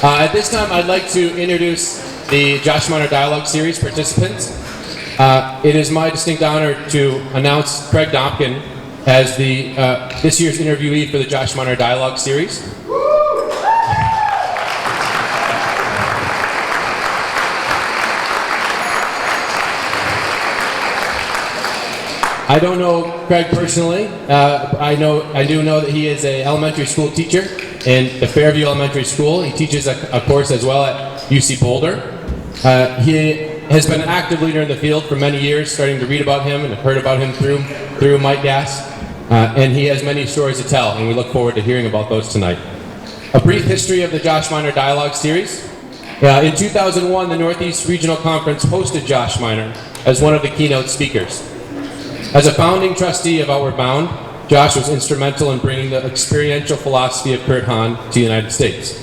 At this time, I'd like to introduce the Josh Miner Dialogue Series participants. It is my distinct honor to announce Craig Dobkin as this year's interviewee for the Josh Miner Dialogue Series. I don't know Craig personally. I do know that he is an elementary school teacher in the Fairview Elementary School. He teaches a course as well at UC Boulder. He has been an active leader in the field for many years, starting to read about him and heard about him through Mike Gass. And he has many stories to tell, and we look forward to hearing about those tonight. A brief history of the Josh Miner Dialogue Series. In 2001, the Northeast Regional Conference hosted Josh Miner as one of the keynote speakers. As a founding trustee of Outward Bound, Josh was instrumental in bringing the experiential philosophy of Kurt Hahn to the United States.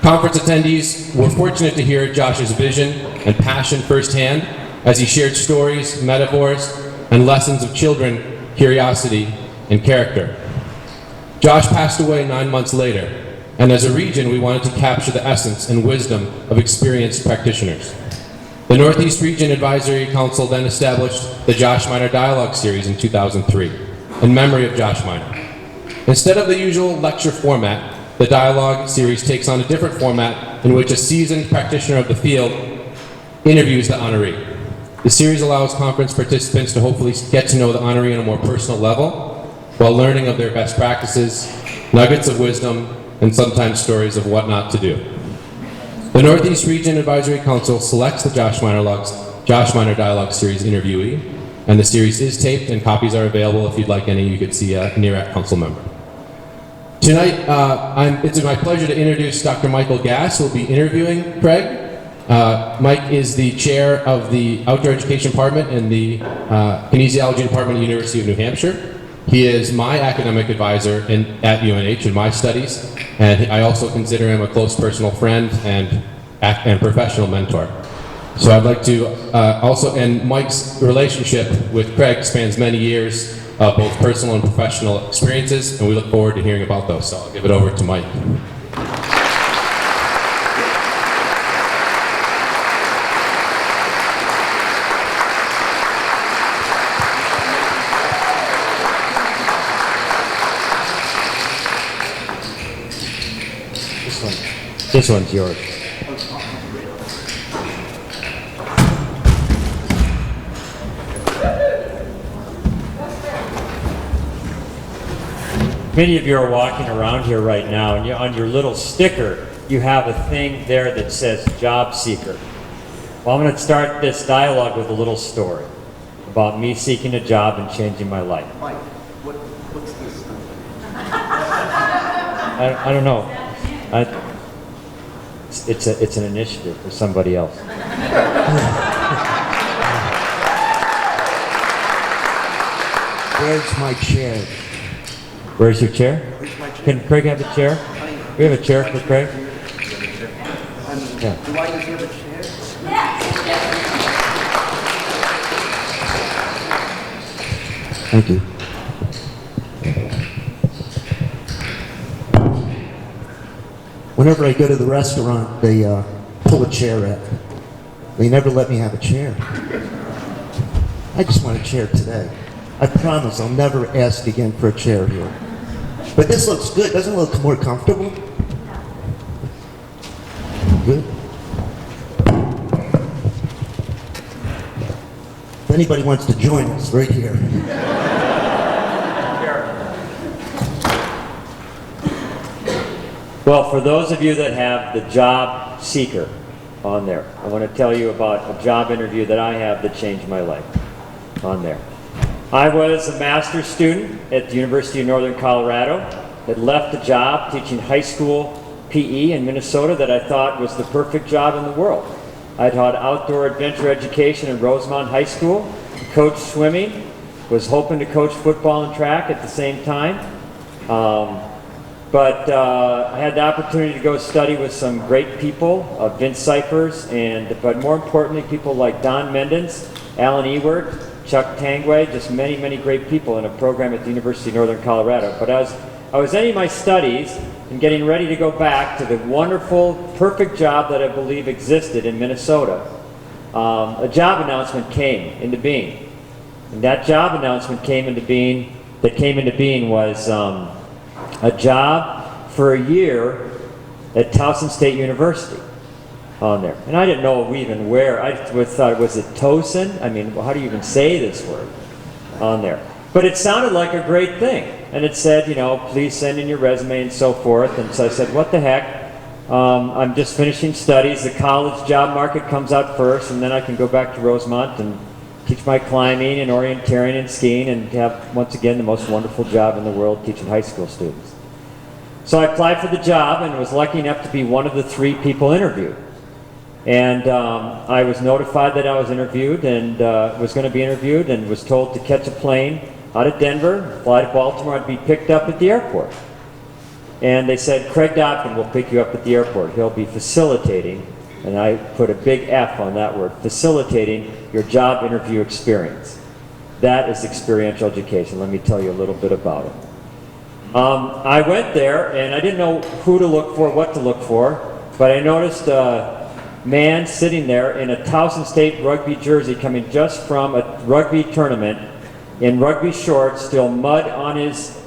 Conference attendees were fortunate to hear Josh's vision and passion firsthand as he shared stories, metaphors, and lessons of children, curiosity, and character. Josh passed away 9 months later, and as a region, we wanted to capture the essence and wisdom of experienced practitioners. The Northeast Region Advisory Council then established the Josh Miner Dialogue Series in 2003, in memory of Josh Miner. Instead of the usual lecture format, the Dialogue Series takes on a different format in which a seasoned practitioner of the field interviews the honoree. The series allows conference participants to hopefully get to know the honoree on a more personal level, while learning of their best practices, nuggets of wisdom, and sometimes stories of what not to do. The Northeast Region Advisory Council selects the Josh Miner Dialogue Series interviewee, and the series is taped and copies are available. If you'd like any, you could see a near-at council member. Tonight, it's my pleasure to introduce Dr. Michael Gass, who will be interviewing Craig. Mike is the chair of the Outdoor Education Department in the Kinesiology Department at the University of New Hampshire. He is my academic advisor at UNH in my studies, and I also consider him a close personal friend and professional mentor. So I'd like to and Mike's relationship with Craig spans many years of both personal and professional experiences, and we look forward to hearing about those. So I'll give it over to Mike. This one's yours. Many of you are walking around here right now, and on your little sticker, you have a thing there that says job seeker. Well, I'm going to start this dialogue with a little story about me seeking a job and changing my life. Mike, what's this? I don't know. It's an initiative for somebody else. Where's my chair? Where's your chair? Where's my chair? Can Craig have a chair? We have a chair for Craig? Yeah. Do I deserve a chair? Thank you. Whenever I go to the restaurant, they pull a chair out. They never let me have a chair. I just want a chair today. I promise I'll never ask again for a chair here. But this looks good. Doesn't it look more comfortable? Good. If anybody wants to join us, right here. Well, for those of you that have the job seeker on there, I want to tell you about a job interview that I have that changed my life on there. I was a master's student at the University of Northern Colorado, had left a job teaching high school PE in Minnesota that I thought was the perfect job in the world. I taught outdoor adventure education in Rosemont High School, coached swimming, was hoping to coach football and track at the same time. But I had the opportunity to go study with some great people, Vince Cyphers, but more importantly, people like Don Mendens, Alan Ewert, Chuck Tangway, just many, many great people in a program at the University of Northern Colorado. But as I was ending my studies, and getting ready to go back to the wonderful, perfect job that I believe existed in Minnesota, a job announcement came into being. And that job announcement came into being was a job for a year at Towson State University on there. And I didn't know even where. I thought, was it Towson? I mean, how do you even say this word on there? But it sounded like a great thing. And it said, you know, please send in your resume and so forth. And so I said, what the heck? I'm just finishing studies. The college job market comes out first, and then I can go back to Rosemont and teach my climbing and orienteering and skiing and have, once again, the most wonderful job in the world, teaching high school students. So I applied for the job and was lucky enough to be one of the 3 people interviewed. And I was notified that I was interviewed and was going to be interviewed, and was told to catch a plane out of Denver, fly to Baltimore, and be picked up at the airport. And they said, Craig Dobkin will pick you up at the airport. He'll be facilitating, and I put a big F on that word, facilitating your job interview experience. That is experiential education. Let me tell you a little bit about it. I went there, and I didn't know who to look for, what to look for, but I noticed a man sitting there in a Towson State rugby jersey coming just from a rugby tournament, in rugby shorts, still mud on his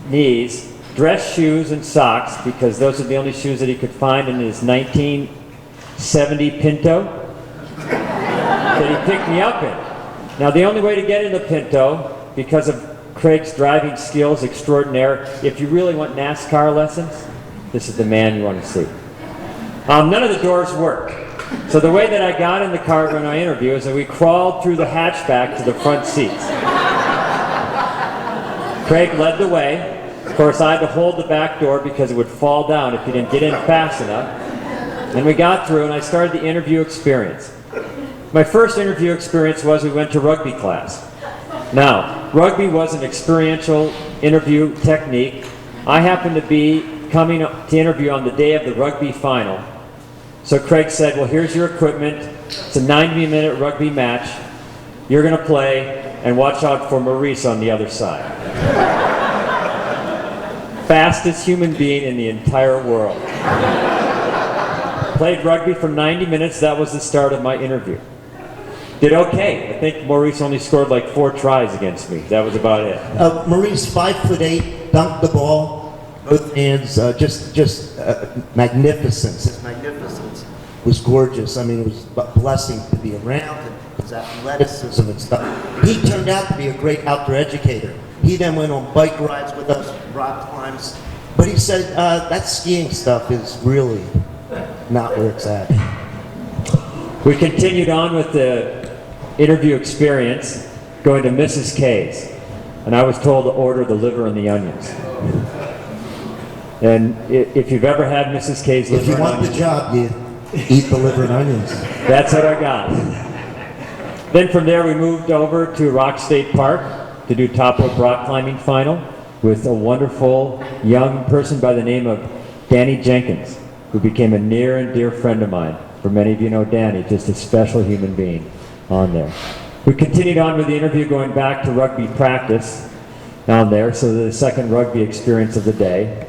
knees, dress shoes and socks, because those are the only shoes that he could find in his 1970 Pinto that he picked me up in. Now, the only way to get in the Pinto, because of Craig's driving skills extraordinaire, if you really want NASCAR lessons, this is the man you want to see. None of the doors work. So the way that I got in the car when I interviewed is that we crawled through the hatchback to the front seats. Craig led the way. Of course, I had to hold the back door because it would fall down if you didn't get in fast enough. And we got through, and I started the interview experience. My first interview experience was we went to rugby class. Now, rugby was an experiential interview technique. I happened to be coming to interview on the day of the rugby final. So Craig said, well, here's your equipment. It's a 90-minute rugby match. You're going to play, and watch out for Maurice on the other side. Fastest human being in the entire world. Played rugby for 90 minutes. That was the start of my interview. Did okay. I think Maurice only scored like 4 tries against me. That was about it. Maurice, 5'8", dunked the ball, both hands, just magnificence. His magnificence was gorgeous. I mean, it was a blessing to be around, and his athleticism and stuff. He turned out to be a great outdoor educator. He then went on bike rides with us, rock climbs. But he said that skiing stuff is really not where it's at. We continued on with the interview experience, going to Mrs. K's. And I was told to order the liver and the onions. And if you've ever had Mrs. K's liver If you and want onions, the job, you eat the liver and onions. that's what I got. Then from there we moved over to Rock State Park to do top rope rock climbing final with a wonderful young person by the name of Danny Jenkins, who became a near and dear friend of mine. For many of you know Danny, just a special human being on there. We continued on with the interview, going back to rugby practice down there, so the second rugby experience of the day.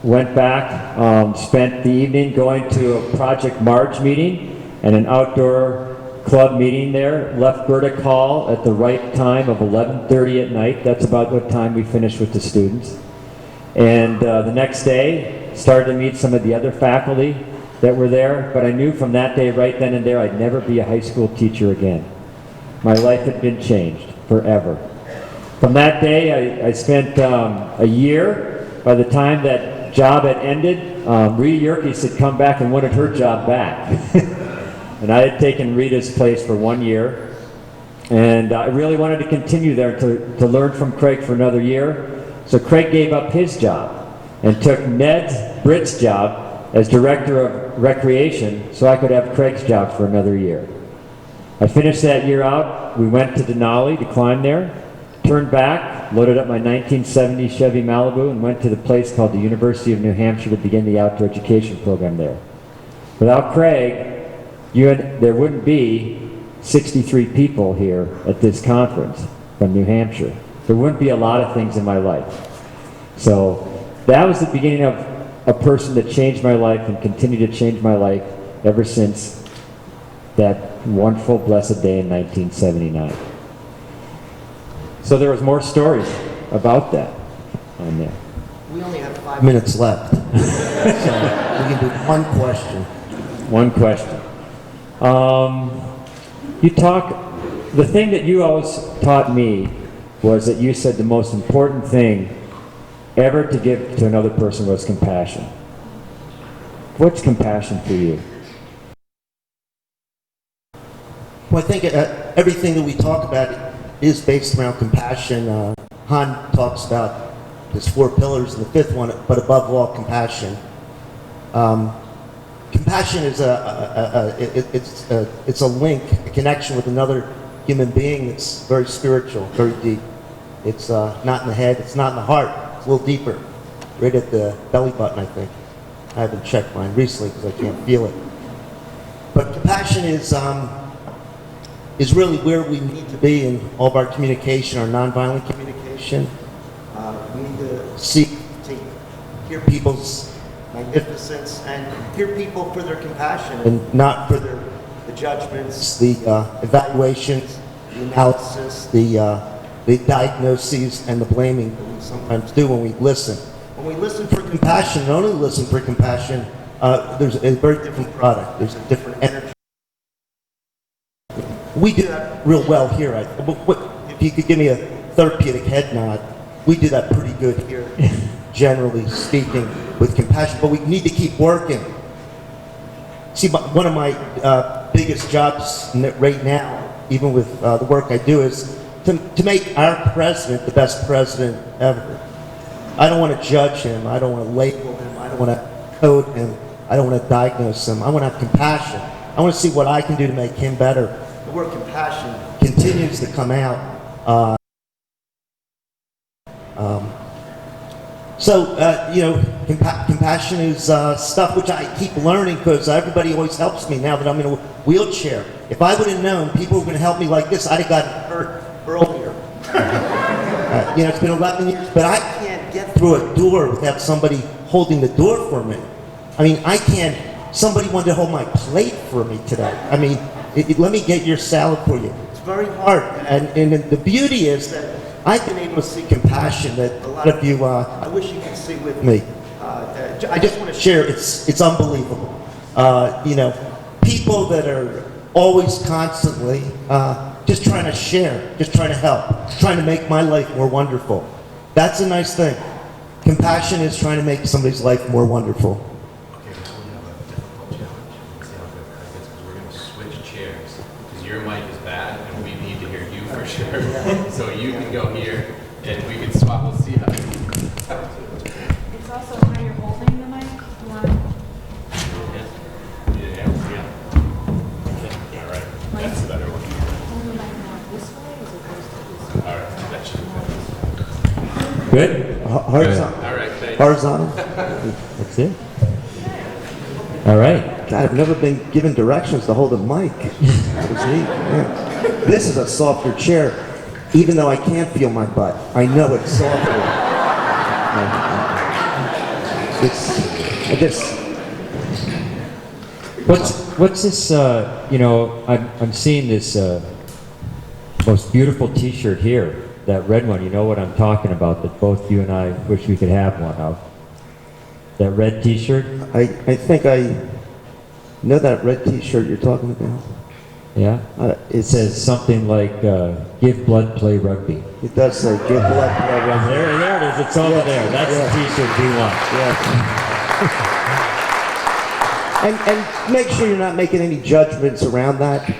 Went back, spent the evening going to a Project March meeting and an outdoor club meeting there. Left Burdick Hall at the right time of 11:30 at night. That's about what time we finished with the students. And the next day, started to meet some of the other faculty that were there, but I knew from that day, right then and there, I'd never be a high school teacher again. My life had been changed forever. From that day, I spent a year. By the time that job had ended, Rita Yerkes had come back and wanted her job back. And I had taken Rita's place for 1 year. And I really wanted to continue there to learn from Craig for another year. So Craig gave up his job and took Britt's job as Director of Recreation so I could have Craig's job for another year. I finished that year out. We went to Denali to climb there, turned back, loaded up my 1970 Chevy Malibu, and went to the place called the University of New Hampshire to begin the outdoor education program there. Without Craig, there wouldn't be 63 people here at this conference from New Hampshire. There wouldn't be a lot of things in my life. So that was the beginning of a person that changed my life and continued to change my life ever since that wonderful, blessed day in 1979. So there was more stories about that on there. We only have 5 minutes left. So we can do one question. One question. The thing that you always taught me was that you said the most important thing ever to give to another person was compassion. What's compassion for you? Well, I think everything that we talk about is based around compassion. Han talks about there's 4 pillars, and the 5th one, but above all, compassion. Compassion is it's a link, a connection with another human being that's very spiritual, very deep. It's not in the head, it's not in the heart, it's a little deeper, right at the belly button, I think. I haven't checked mine recently because I can't feel it. But compassion is really where we need to be in all of our communication, our nonviolent communication. We need to seek to hear people's magnificence and hear people for their compassion and not for the judgments, the evaluations, the analysis, the diagnoses, and the blaming that we sometimes do when we listen. When we listen for compassion, and only listen for compassion, there's a very different product. There's a different energy. We do that real well here. If you could give me a therapeutic head nod, we do that pretty good here, generally speaking, with compassion. But we need to keep working. See, one of my biggest jobs right now, even with the work I do, is to make our president the best president ever. I don't want to judge him. I don't want to label him. I don't want to code him. I don't want to diagnose him. I want to have compassion. I want to see what I can do to make him better. The word compassion continues to come out. Compassion is stuff which I keep learning because everybody always helps me now that I'm in a wheelchair. If I would have known people were going to help me like this, I'd have gotten hurt earlier. It's been 11 years, but I can't get through a door without somebody holding the door for me. I mean, somebody wanted to hold my plate for me today. I mean, let me get your salad for you. It's very hard. And the beauty is that I've been able to see compassion that a lot of you, I wish you could see with me. I just want to share, it's unbelievable. People that are always constantly just trying to share, just trying to help, trying to make my life more wonderful. That's a nice thing. Compassion is trying to make somebody's life more wonderful. Okay, so we have a difficult challenge. Let's see how difficult it is, because we're going to switch chairs. Because your mic is bad, and we need to hear you for sure. So you can go here, and we can swap. We'll see how. It's also how you're holding the mic. You want to Yeah. All right. That's a better one. hold the mic more this way as opposed to this way. All right. That should be better. Good? Horizontal. All right. Thank you. Horizontal. That's it? All right. God, I've never been given directions to hold a mic. That was neat. Yeah. This is a softer chair, even though I can't feel my butt. I know it's softer. What's this, I'm seeing this most beautiful t-shirt here, that red one. You know what I'm talking about, that both you and I wish we could have one of. That red t-shirt? I think I know that red t-shirt you're talking about. Yeah? It says something like, give blood, play rugby. It does say give blood, play rugby. There it is, it's over there. That's the t-shirt we want. Yeah. And make sure you're not making any judgments around that.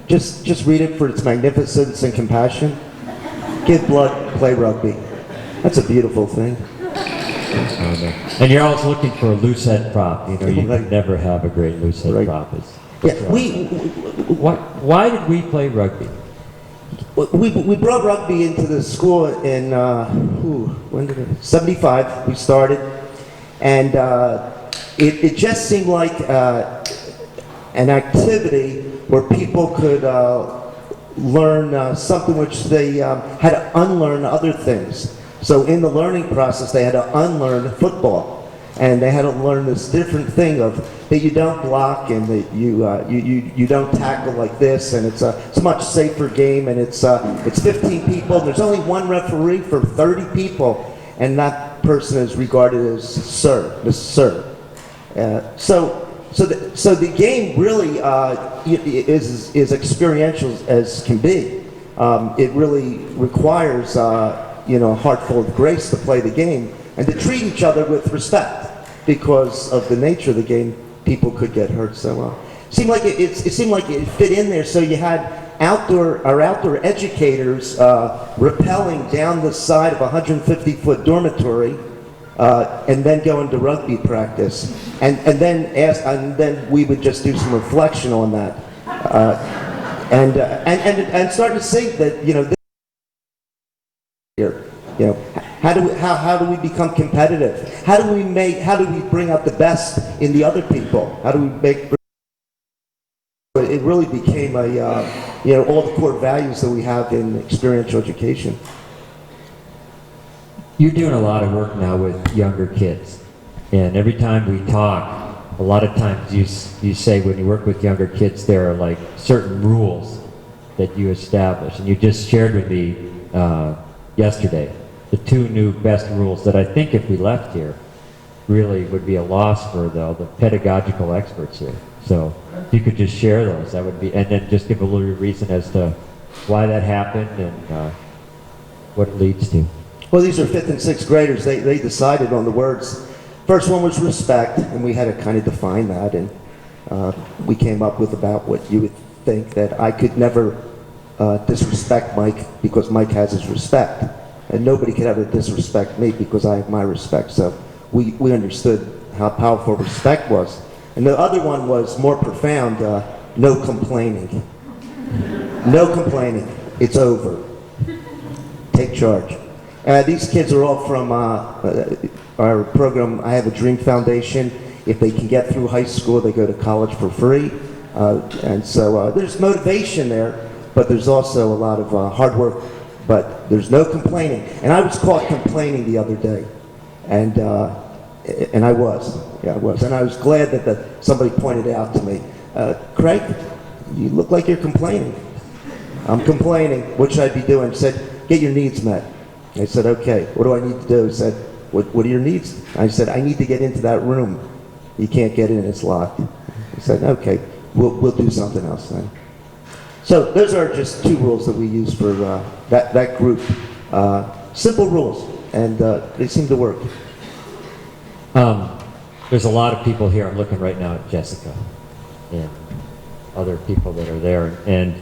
Just read it for its magnificence and compassion. Give blood, play rugby. That's a beautiful thing. And you're always looking for a loose head prop. You Right. can never have a great loose head Right. prop. Yeah, Why did we play rugby? we brought rugby into the school in when did it? 75. We started, and it just seemed like an activity where people could learn something which they had to unlearn other things. So in the learning process, they had to unlearn football. and they had to learn this different thing of that you don't block and that you don't tackle like this, and it's a much safer game, and it's 15 people, and there's only one referee for 30 people, and that person is regarded as sir, the sir. So the game really is experiential as can be. It really requires a heart full of grace to play the game and to treat each other with respect, because of the nature of the game, people could get hurt. So it seemed like it fit in there. So you had outdoor educators rappelling down the side of a 150-foot dormitory, and then go into rugby practice, and then we would just do some reflection on that, and start to see that how do we become competitive? How do we bring out the best in the other people? How do we make it really became all the core values that we have in experiential education. You're doing a lot of work now with younger kids, and every time we talk, a lot of times you say when you work with younger kids, there are like certain rules that you establish, and you just shared with me yesterday the 2 new best rules that I think if we left here really would be a loss for the pedagogical experts here. So if you could just share those, that would be, and then just give a little reason as to why that happened and what it leads to. Well, these are 5th and 6th graders. They decided on the words. First one was respect, and we had to kind of define that, and we came up with about what you would think that I could never disrespect Mike because Mike has his respect, and nobody could ever disrespect me because I have my respect. So we understood how powerful respect was. And the other one was more profound, no complaining. No complaining. It's over. Take charge. These kids are all from our program, I Have a Dream Foundation. If they can get through high school, they go to college for free. And so there's motivation there, but there's also a lot of hard work, but there's no complaining. And I was caught complaining the other day, and I was. Yeah, I was. And I was glad that somebody pointed out to me, Craig, you look like you're complaining. I'm complaining. What should I be doing? He said, get your needs met. I said, okay, what do I need to do? He said, what are your needs? I said, I need to get into that room. You can't get in, it's locked. He said, okay, we'll do something else then. So those are just 2 rules that we use for that group. Simple rules, and they seem to work. There's a lot of people here. I'm looking right now at Jessica and other people that are there. And,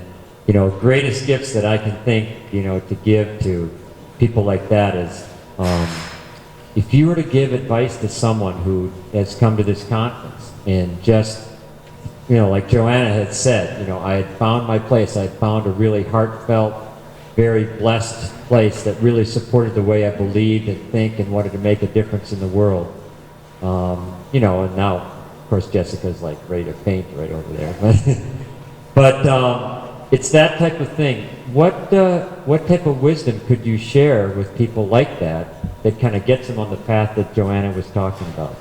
greatest gifts that I can think, to give to people like that is, if you were to give advice to someone who has come to this conference and just, like Joanna had said, I had found my place. I had found a really heartfelt, very blessed place that really supported the way I believed and think and wanted to make a difference in the world. And now, of course, Jessica's like ready to faint right over there. But it's that type of thing. What type of wisdom could you share with people like that kind of gets them on the path that Joanna was talking about?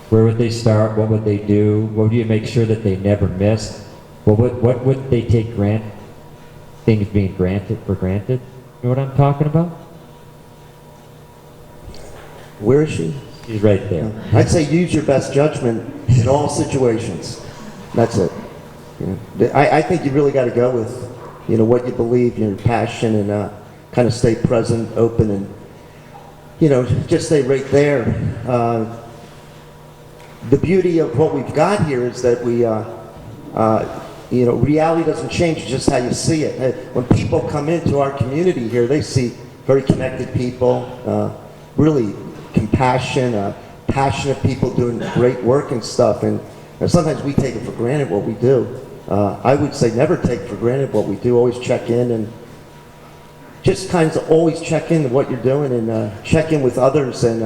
Where would they start? What would they do? What would you make sure that they never missed? What would they take things being granted for granted? You know what I'm talking about? Where is she? She's right there. I'd say use your best judgment in all situations. That's it. I think you really got to go with, what you believe, your passion, and kind of stay present, open, and, just stay right there. The beauty of what we've got here is that we, reality doesn't change, it's just how you see it. When people come into our community here, they see very connected people, really compassion, passionate people doing great work and stuff, and sometimes we take it for granted what we do. I would say never take for granted what we do. Always check in and just kind of always check in what you're doing and check in with others and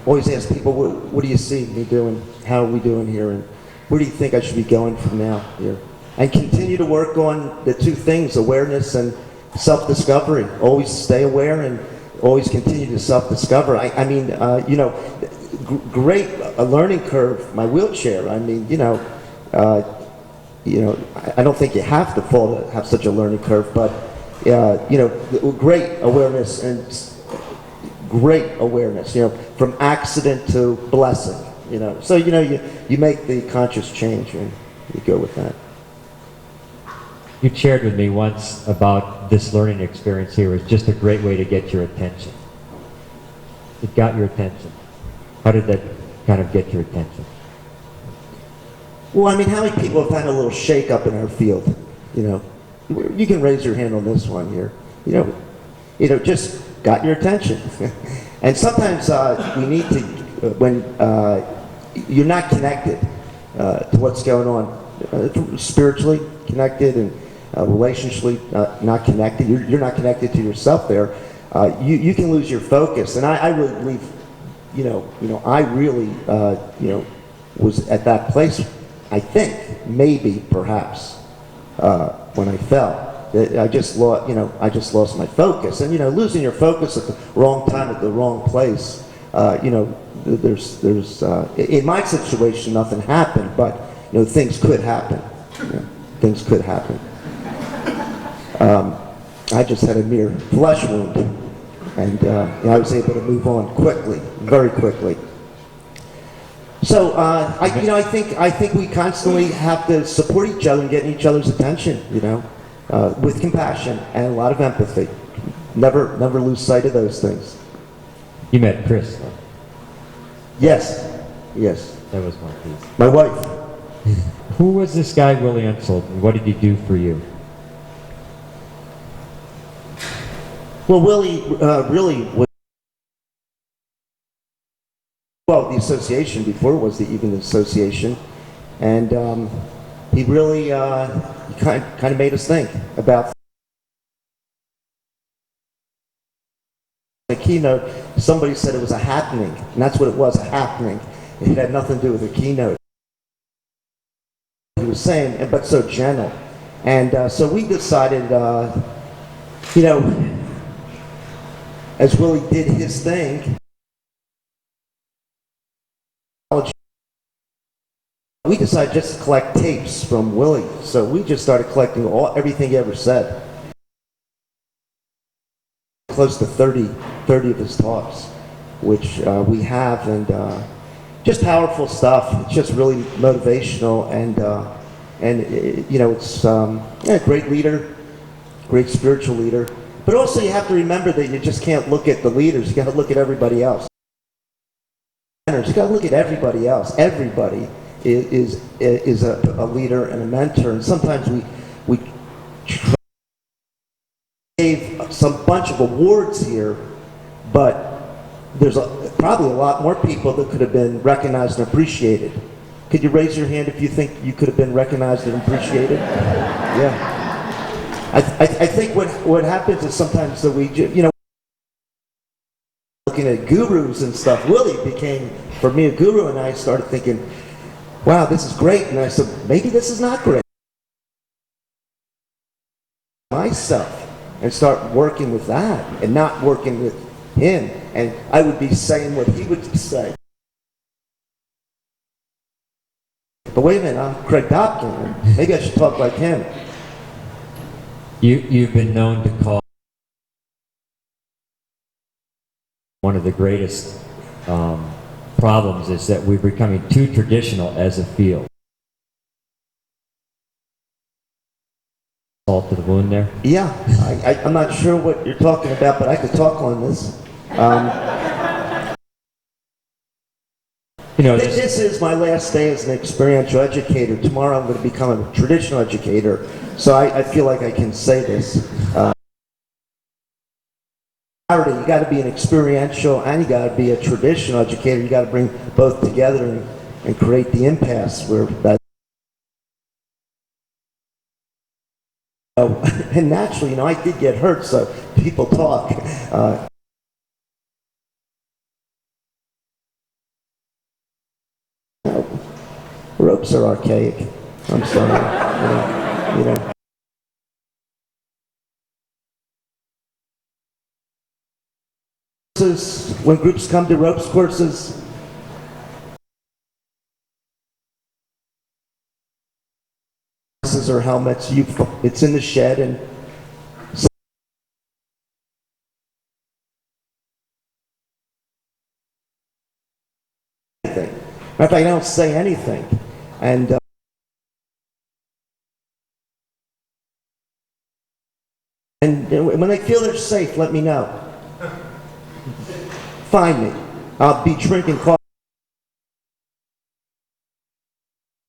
always ask people, what do you see me doing? How are we doing here? And where do you think I should be going from now here? And continue to work on the 2 things, awareness and self-discovery. Always stay aware and always continue to self-discover. great a learning curve. My wheelchair. I mean, I don't think you have to fall to have such a learning curve, but great awareness and great awareness. From accident to blessing. So you make the conscious change and you go with that. You shared with me once about this learning experience here was just a great way to get your attention. It got your attention. How did that kind of get your attention? Well, I mean, how many people have had a little shake up in our field? You can raise your hand on this one here. Just got your attention. And sometimes we need to, when you're not connected to what's going on, spiritually connected and relationally not connected. You're not connected to yourself there. You can lose your focus. And I really believe, I really, was at that place. I think maybe perhaps when I fell. I just lost my focus, and losing your focus at the wrong time at the wrong place. There's in my situation nothing happened, but things could happen. Things could happen. I just had a mere flesh wound, and I was able to move on quickly, very quickly. So I think we constantly have to support each other and get each other's attention. With compassion and a lot of empathy. Never lose sight of those things. You met Chris, though. Yes. That was one piece. My wife. Who was this guy, Willie Unsold, and what did he do for you? Well, Willie really was. Well, the association before was even the association, and he really kind of made us think about the keynote. Somebody said it was a happening, and that's what it was, a happening. It had nothing to do with the keynote. He was saying, but so gentle. And so we decided, as Willie did his thing, we decided just to collect tapes from Willie. So we just started collecting everything he ever said. Close to 30 of his talks, which we have, and just powerful stuff. It's just really motivational, and it's a great leader, great spiritual leader. But also you have to remember that you just can't look at the leaders. You got to look at everybody else. You got to look at everybody else. Everybody is a leader and a mentor, and sometimes we gave some bunch of awards here, but there's probably a lot more people that could have been recognized and appreciated. Could you raise your hand if you think you could have been recognized and appreciated? Yeah. I think what happens is sometimes that we looking at gurus and stuff. Willie became, for me, a guru, and I started thinking, wow, this is great. And I said, maybe this is not great. Myself, and start working with that, and not working with him. And I would be saying what he would say. But wait a minute, I'm Craig Dobkin. Maybe I should talk like him. You've been known to call one of the greatest problems is that we're becoming too traditional as a field. Salt to the wound there? Yeah, I'm not sure what you're talking about, but I could talk on this. This is my last day as an experiential educator. Tomorrow I'm going to become a traditional educator, so I feel like I can say this. You got to be an experiential and you got to be a traditional educator. You got to bring both together and create the impasse where that. And naturally, I did get hurt, so people talk. Ropes are archaic. I'm sorry. When groups come to ropes courses, harnesses or helmets. It's in the shed, and anything. Matter of fact, I don't say anything. And when they feel they're safe, let me know. Find me. I'll be drinking coffee.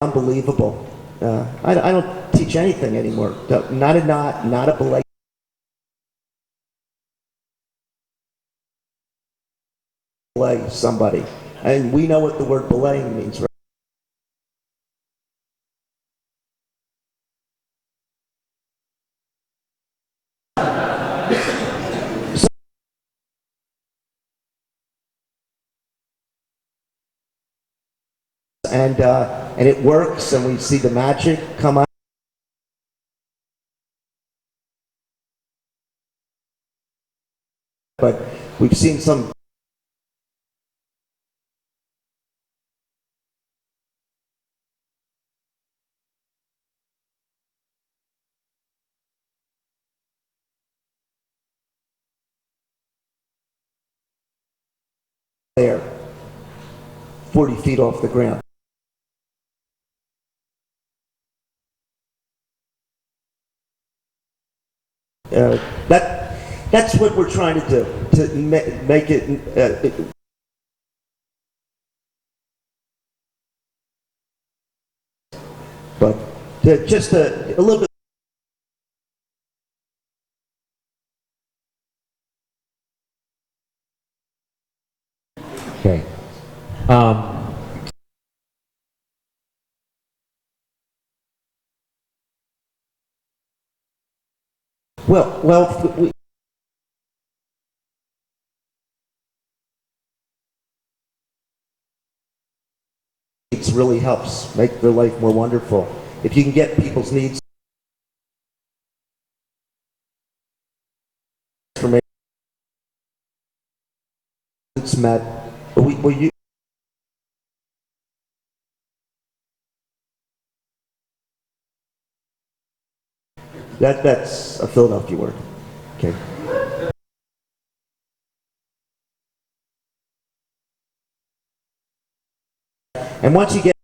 Unbelievable. I don't teach anything anymore. Not a knot, not a belay. Belay somebody. And we know what the word belaying means, right? And it works, and we see the magic come out. But we've seen some there, 40 feet off the ground. That's what we're trying to do, to make it, but just a little bit. Okay. Well, it really helps make their life more wonderful. If you can get people's needs met, that's a Philadelphia word. Okay. And once you get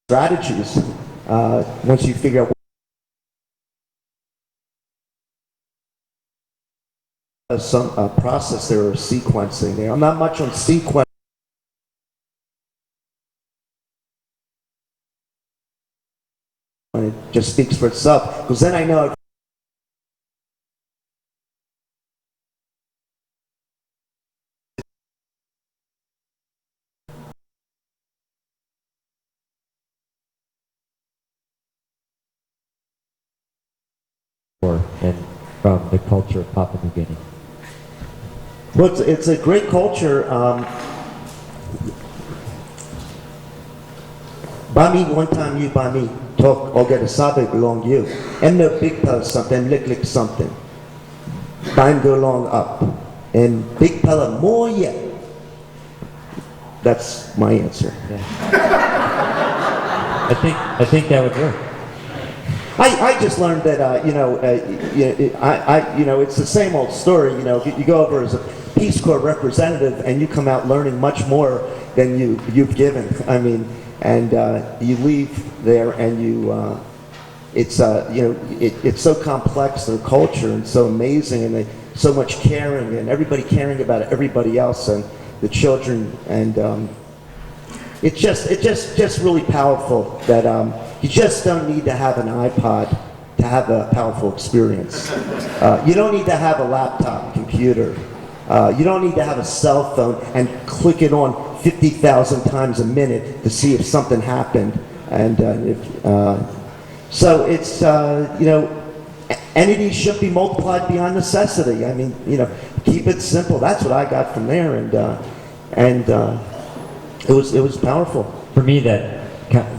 strategies, once you figure out some process there or sequencing there. I'm not much on sequence. It just speaks for itself, because then I know and from the culture of Papua New Guinea. well, it's a great culture. Bami, one time you Bami talk or get a sabe belong you. And no big pella something, lick something. Bime go long up. And big pella more yet. That's my answer. Yeah. I think that would work. I just learned that it's the same old story. You know, you go over as a Peace Corps representative and you come out learning much more than you've given. I mean, and you leave there and you it's so complex, their culture, and so amazing, and so much caring, and everybody caring about everybody else and the children, and it's just really powerful that you just don't need to have an iPod to have a powerful experience. You don't need to have a laptop computer. You don't need to have a cell phone and click it on 50,000 times a minute to see if something happened. And so it's, entities should be multiplied beyond necessity. I mean, keep it simple. That's what I got from there, and it was powerful. For me,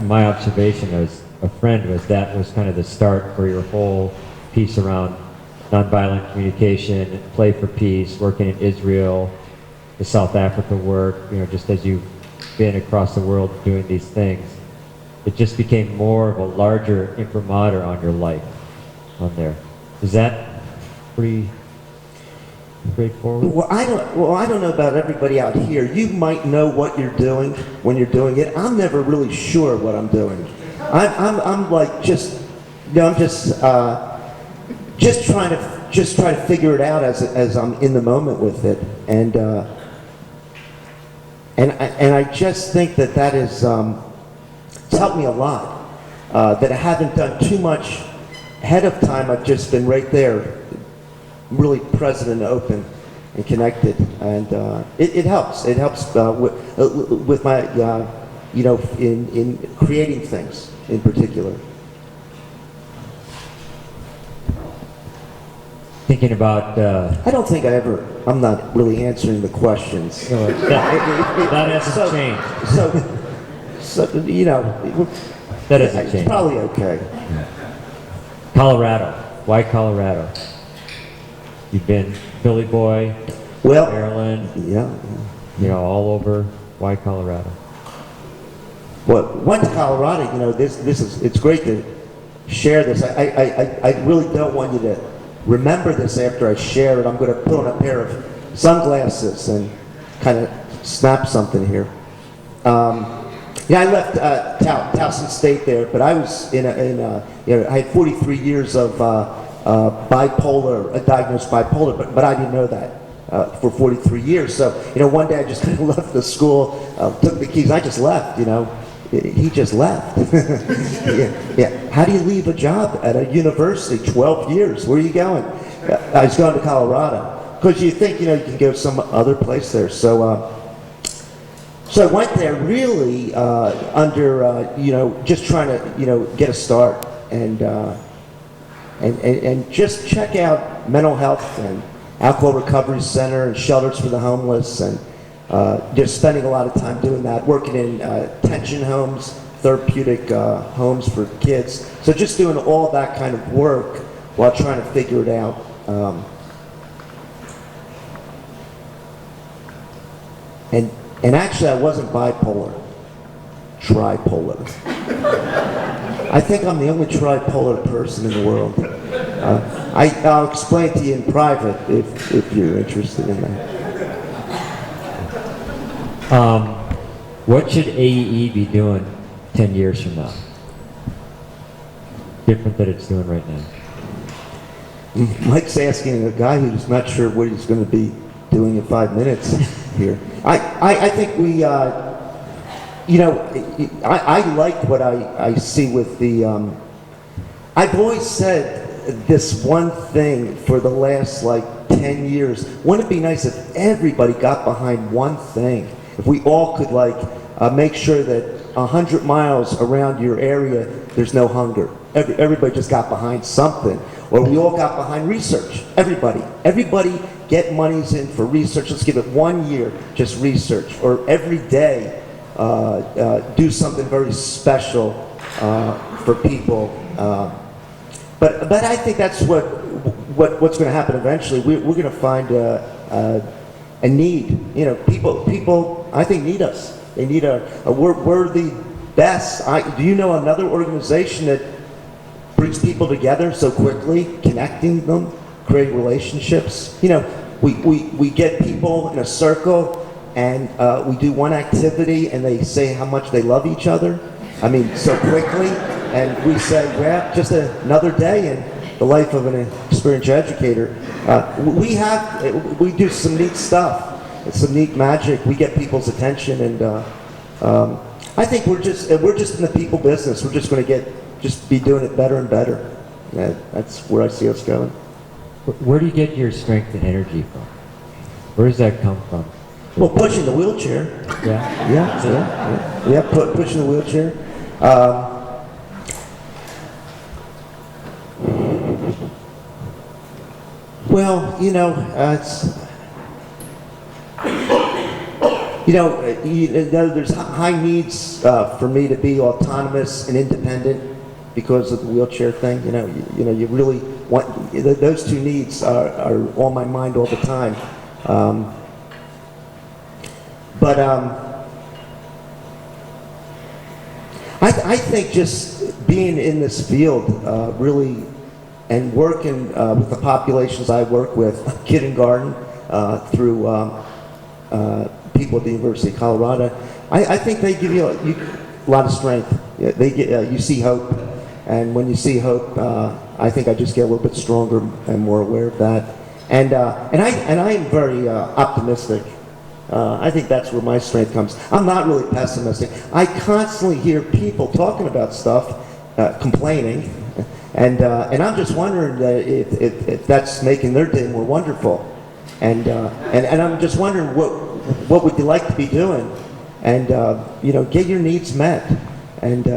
my observation as a friend was kind of the start for your whole piece around nonviolent communication, play for peace, working in Israel, the South Africa work, just as you've been across the world doing these things. it just became more of a larger imprimatur on your life on there. Is that pretty straightforward? Well, I don't know about everybody out here. You might know what you're doing when you're doing it. I'm never really sure what I'm doing. I'm like just, you know, I'm just trying to figure it out as I'm in the moment with it, and I just think that is it's helped me a lot. That I haven't done too much ahead of time. I've just been right there, really present and open and connected, and it helps. It helps with my you know, in creating things in particular. Thinking about I don't think I'm not really answering the questions. that hasn't changed. So you know, That hasn't it's changed. probably okay. Colorado. Why Colorado? You've been Philly boy, Well, Maryland, yeah. you know, all over. Why Colorado? Well, went to Colorado. You know, it's great to share this. I really don't want you to remember this after I share it. I'm going to put on a pair of sunglasses and kind of snap something here. Yeah, I left Towson State there, but I was you know, I had 43 years of diagnosed bipolar, but I didn't know that for 43 years. So, you know, one day I just kind of left the school, took the keys, I just left, you know. He just left. Yeah. How do you leave a job at a university? 12 years. Where are you going? I was going to Colorado. Because you think, you know, you can go some other place there. So I went there really under, you know, just trying to, you know, get a start and just check out mental health and alcohol recovery center and shelters for the homeless, and just spending a lot of time doing that, working in detention homes, therapeutic homes for kids. So just doing all that kind of work while trying to figure it out. And actually, I wasn't bipolar, tripolar. I think I'm the only tripolar person in the world. I'll explain to you in private if you're interested in that. What should AEE be doing 10 years from now? Different than it's doing right now. Mike's asking a guy who's not sure what he's going to be doing in 5 minutes here. I think we, you know, I like what I see with the, I've always said this one thing for the last like 10 years. Wouldn't it be nice if everybody got behind one thing? If we all could like make sure that 100 miles around your area, there's no hunger. Everybody just got behind something. Or we all got behind research. Everybody get monies in for research. Let's give it 1 year, just research. Or every day, do something very special for people. But I think that's what's going to happen eventually. We're going to find a need. You know, people I think need us. They need we're the best. Do you know another organization that brings people together so quickly, connecting them, creating relationships? You know, we get people in a circle and we do one activity and they say how much they love each other. I mean, so quickly. And we say, well, just another day in the life of an experienced educator. We do some neat stuff. It's some neat magic. We get people's attention, and I think we're just in the people business. We're just going to be doing it better and better. That's where I see us going. Where do you get your strength and energy from? Where does that come from? Well, pushing the wheelchair. Yeah. Pushing the wheelchair. Well, you know, there's high needs for me to be autonomous and independent because of the wheelchair thing. You know, you really want those two needs are on my mind all the time. I think just being in this field really, and working with the populations I work with, kindergarten through people at the University of Colorado, I think they give you a lot of strength. They get, you see hope, and when you see hope, I think I just get a little bit stronger and more aware of that. And I am very optimistic. I think that's where my strength comes. I'm not really pessimistic. I constantly hear people talking about stuff, complaining, and I'm just wondering if that's making their day more wonderful. And I'm just wondering what would you like to be doing, and get your needs met, and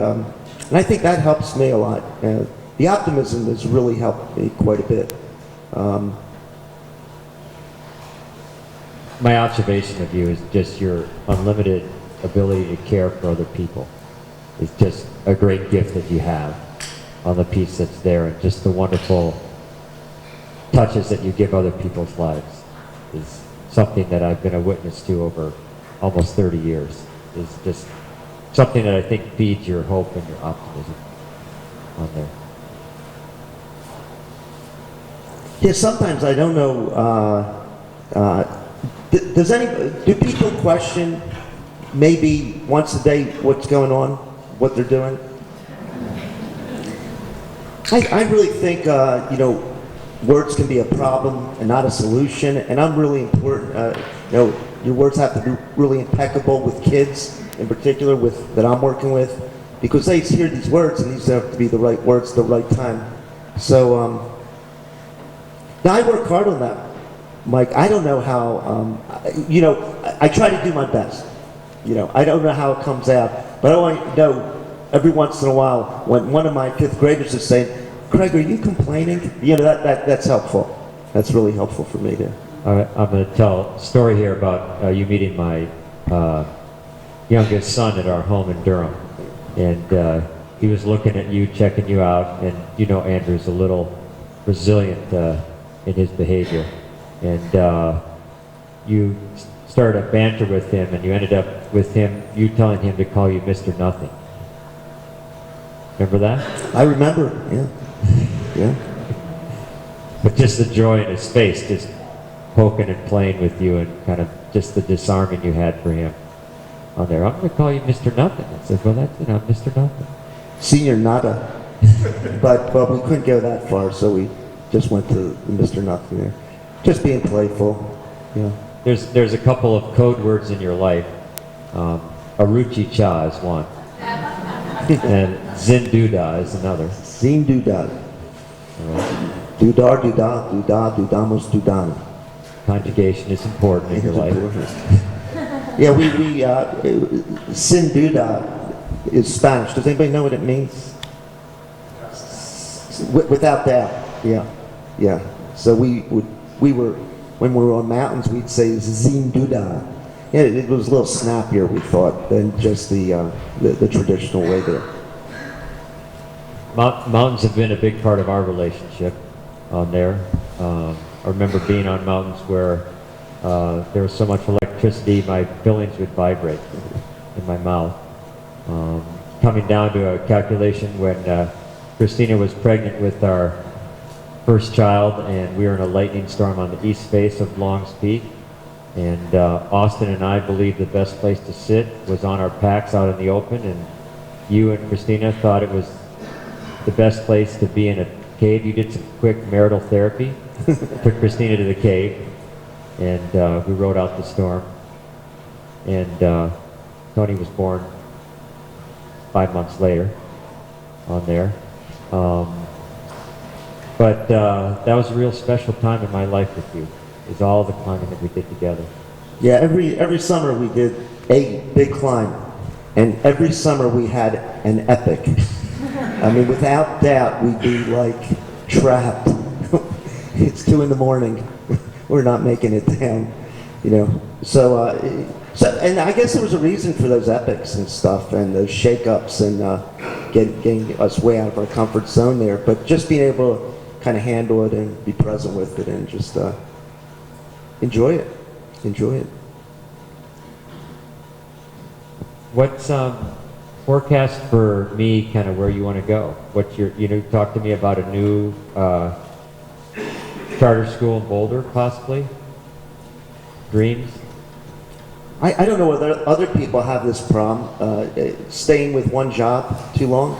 I think that helps me a lot. The optimism has really helped me quite a bit. My observation of you is just your unlimited ability to care for other people. It's just a great gift that you have on the piece that's there, and just the wonderful touches that you give other people's lives is something that I've been a witness to over almost 30 years. It's just something that I think feeds your hope and your optimism on there. Yeah, sometimes I don't know. Do people question maybe once a day what's going on, what they're doing? I really think words can be a problem and not a solution, and I'm really important. Your words have to be really impeccable with kids, in particular, that I'm working with, because they hear these words and these have to be the right words at the right time. So now I work hard on that, Mike. I don't know how. I try to do my best. I don't know how it comes out, but I know every once in a while when one of my fifth graders is saying, "Craig, are you complaining?" That's helpful. That's really helpful for me to. I'm going to tell a story here about you meeting my youngest son at our home in Durham, and he was looking at you, checking you out, and Andrew's a little resilient in his behavior, and you started a banter with him, and you ended up with you telling him to call you Mr. Nothing. Remember that? I remember, yeah. But just the joy in his face, just poking and playing with you, and kind of just the disarming you had for him on there. I'm going to call you Mr. Nothing. I said, well, that's Mr. Nothing. Senior Nada. but we couldn't go that far, so we just went to Mr. Nothing there. Just being playful, There's a couple of code words in your life. Aruchi Cha is one. And Zinduda is another. Zinduda. Dudar, duda, duda, dudamos, dudan. Conjugation is important in your life. Yeah, Zinduda is Spanish. Does anybody know what it means? Without doubt, yeah. So when we were on mountains, we'd say Zinduda. Yeah, it was a little snappier, we thought, than just the traditional way there. Mountains have been a big part of our relationship on there. I remember being on mountains where there was so much electricity, my fillings would vibrate in my mouth. Coming down to a calculation when Christina was pregnant with our first child, and we were in a lightning storm on the east face of Longs Peak. And Austin and I believed the best place to sit was on our packs out in the open, and you and Christina thought it was the best place to be in a cave. You did some quick marital therapy, took Christina to the cave, and we rode out the storm. And Tony was born 5 months later on there. But that was a real special time in my life with you. Is all the climbing that we did together. Yeah, every summer we did a big climb, and every summer we had an epic. I mean, without doubt, we'd be like trapped. It's 2 a.m. We're not making it down, So, and I guess there was a reason for those epics and stuff, and those shake-ups, and getting us way out of our comfort zone there. But just being able to kind of handle it and be present with it, and just enjoy it. forecast for me, kind of where you want to go. What's your, talk to me about a new charter school in Boulder, possibly? Dreams? I don't know whether other people have this problem, staying with one job too long.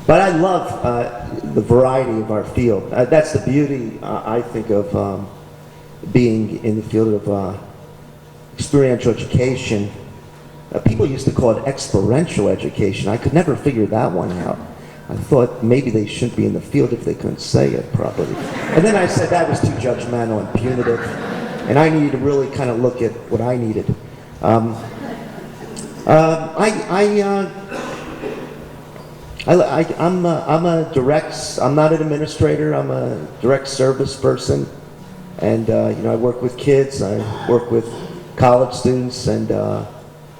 But I love the variety of our field. That's the beauty, I think, of being in the field of experiential education. People used to call it experiential education. I could never figure that one out. I thought maybe they shouldn't be in the field if they couldn't say it properly. And then I said that was too judgmental and punitive, and I needed to really kind of look at what I needed. I'm not an administrator. I'm a direct service person, and I work with kids. I work with college students, and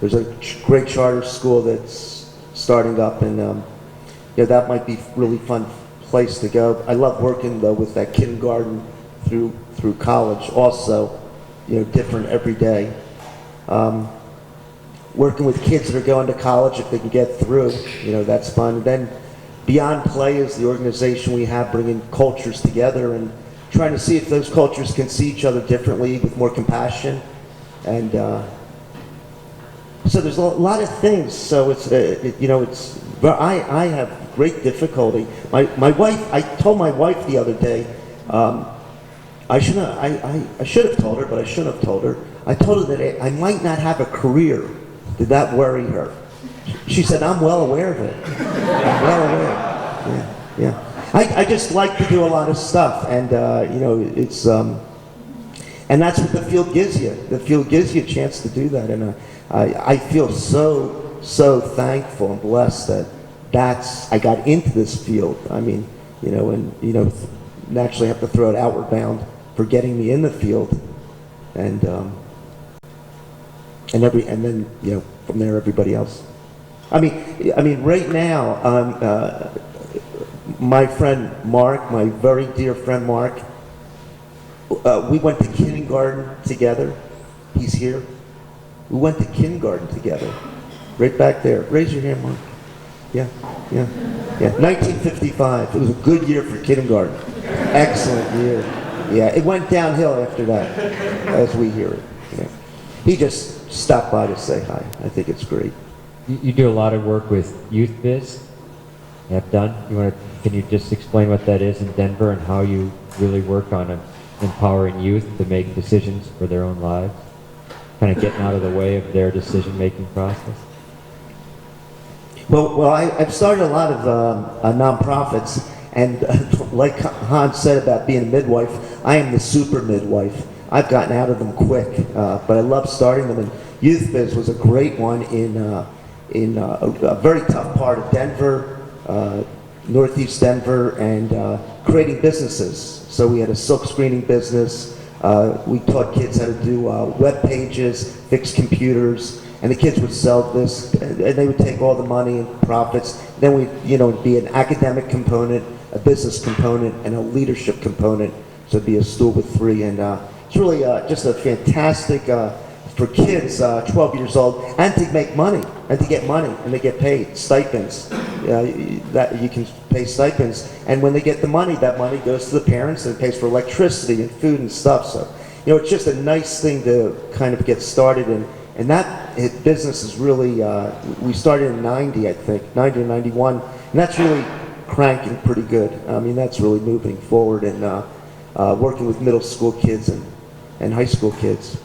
there's a great charter school that's starting up, and that might be a really fun place to go. I love working though with that kindergarten through college. Also, different every day. Working with kids that are going to college, if they can get through, that's fun. And then Beyond Play is the organization we have, bringing cultures together and trying to see if those cultures can see each other differently with more compassion. And so there's a lot of things. So I have great difficulty. My wife, I told my wife the other day, I should have told her, but I shouldn't have told her. I told her that I might not have a career. Did that worry her? She said, I'm well aware of it. I'm well aware. Yeah. I just like to do a lot of stuff, and it's and that's what the field gives you. The field gives you a chance to do that, and I feel so thankful and blessed that I got into this field. I mean, and naturally have to throw it outward bound for getting me in the field, and then from there everybody else. I mean right now, my friend Mark, my very dear friend Mark, we went to kindergarten together. He's here. We went to kindergarten together, right back there. Raise your hand, Mark. Yeah. 1955. It was a good year for kindergarten. Excellent year. Yeah, it went downhill after that, as we hear it. Yeah. He just stopped by to say hi. I think it's great. You do a lot of work with Youth Biz. Have done. Can you just explain what that is in Denver and how you really work on empowering youth to make decisions for their own lives, kind of getting out of the way of their decision-making process? Well, I've started a lot of nonprofits, and like Hans said about being a midwife, I am the super midwife. I've gotten out of them quick, but I love starting them. And Youth Biz was a great one in a very tough part of Denver, Northeast Denver, and creating businesses. So we had a silk screening business. We taught kids how to do web pages, fix computers, and the kids would sell this, and they would take all the money and profits. Then it'd be an academic component, a business component, and a leadership component. So it'd be a stool with three, and it's really just a fantastic for kids 12 years old, and to make money, and to get money, and they get paid stipends. That you can pay stipends, and when they get the money, that money goes to the parents, and it pays for electricity and food and stuff. So it's just a nice thing to kind of get started in. And that business is really, we started in 90, I think, 90 or 91, and that's really cranking pretty good. I mean, that's really moving forward and working with middle school kids and high school kids.